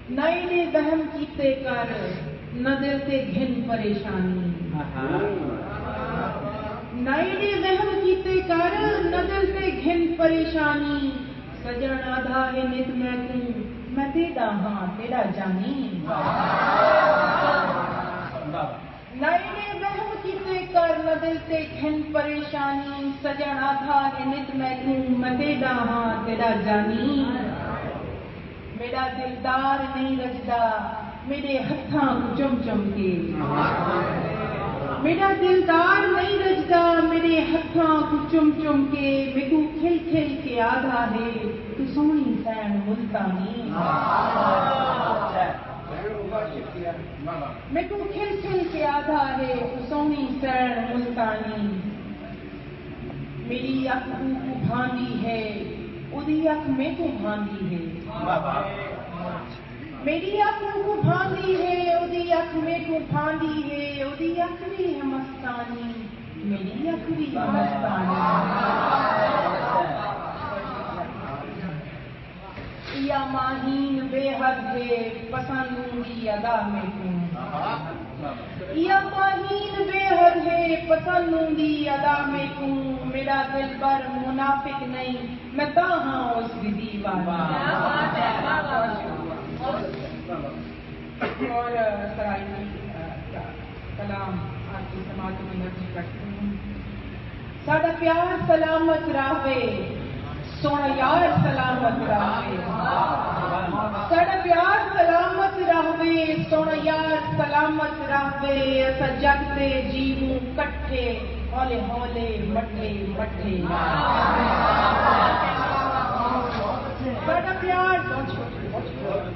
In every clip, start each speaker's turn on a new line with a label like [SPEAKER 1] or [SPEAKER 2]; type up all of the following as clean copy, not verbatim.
[SPEAKER 1] نئے نے وہم کیتے کر نہ دل تے گھن پریشانی نئے نے وہم کیتے کر نہ دل تے گھن پریشانی سجن آدھا ہے نت میں تیرا ہاں تیرا جانی نئے نے وہم کیتے کر نہ دل تے گھن پریشانی سجن آدھا ہے نت میں تیرا ہاں تیرا جانی میرا دلدار نہیں رجدا میرے ہتھاں کو چم چم کے میرا دلدار نہیں رجدا میرے ہتھاں کو چم چم کے میکو کھل کھل کے آدھا ہے تو سونی سین ملتانی میکو کھل کھل کے آدھا ہے تو سونی سین ملتانی میری اکھ کو بھاندی ہے ادی اکھ میں کو بھاندی ہے میری اکھ کو بھاندی ہے ادی اکھ میں کو بھاندی ہے ادی اکھ بھی ہے مستانی میری اکھ بھی ہے مستانی یا ماہین بے حد ہے پسندوں کی ادا میں کیوں یا ماہین بے حد ہے پسندوں کی ادا میں کیوں میرا دل بر منافق نہیں میں تاہاں اس کی دیوانہ اور سرائی کلام آپ کی سماعت میں نرجی کرتی ہوں ساڑا پیار سلامت راہے سونا یار سلامت راہے ساڑا پیار سلامت راہے سونا یار سلامت راہے ایسا جگتے جیوں کٹھے ہولے ہولے مٹھے مٹھے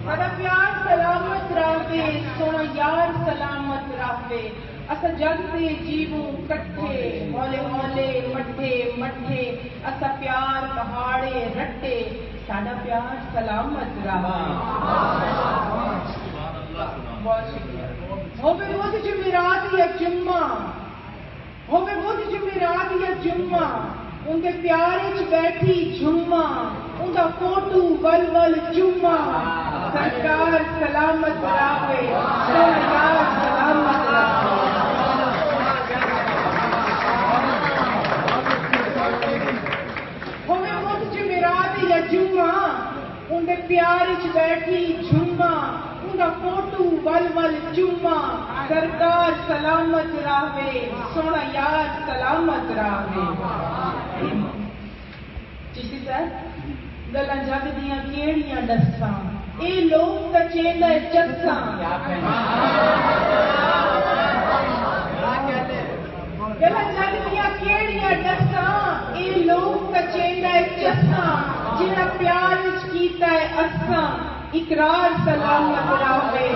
[SPEAKER 1] ساڑا پیار سلامت راہے سونا یار سلامت راہے اسا جگتے جیوں کٹھے ہولے ہولے مٹھے مٹھے اسا پیار پہاڑے رٹے ساڑا پیار سلامت راہے بہت شکریہ ہوئے بدھ جمعرات یا جمعہ ہوئے بدھ جمعرات یا جمعہ ان کے پیارے چ بیٹھی جھما ان کا فوٹو ول ول چما سرکار سلامت راہے سرکار سلامت راہے ہوئے بدھ جمعرات یا جمعہ ان کے پیارے چ بیٹھی جھما ان کا فوٹو ول ول چما سرکار سلامت راہے سونا یار سلامت راہے چشتی صاحب گلاں جگ دیاں کیڑیاں ڈساں اے لوگ تے چیندا چساں گلاں جگ دیاں کیڑیاں ڈساں اے لوگ تے چیندا چساں جنہاں پیار وچ کیتا ہے اساں اقرار سلامت راہے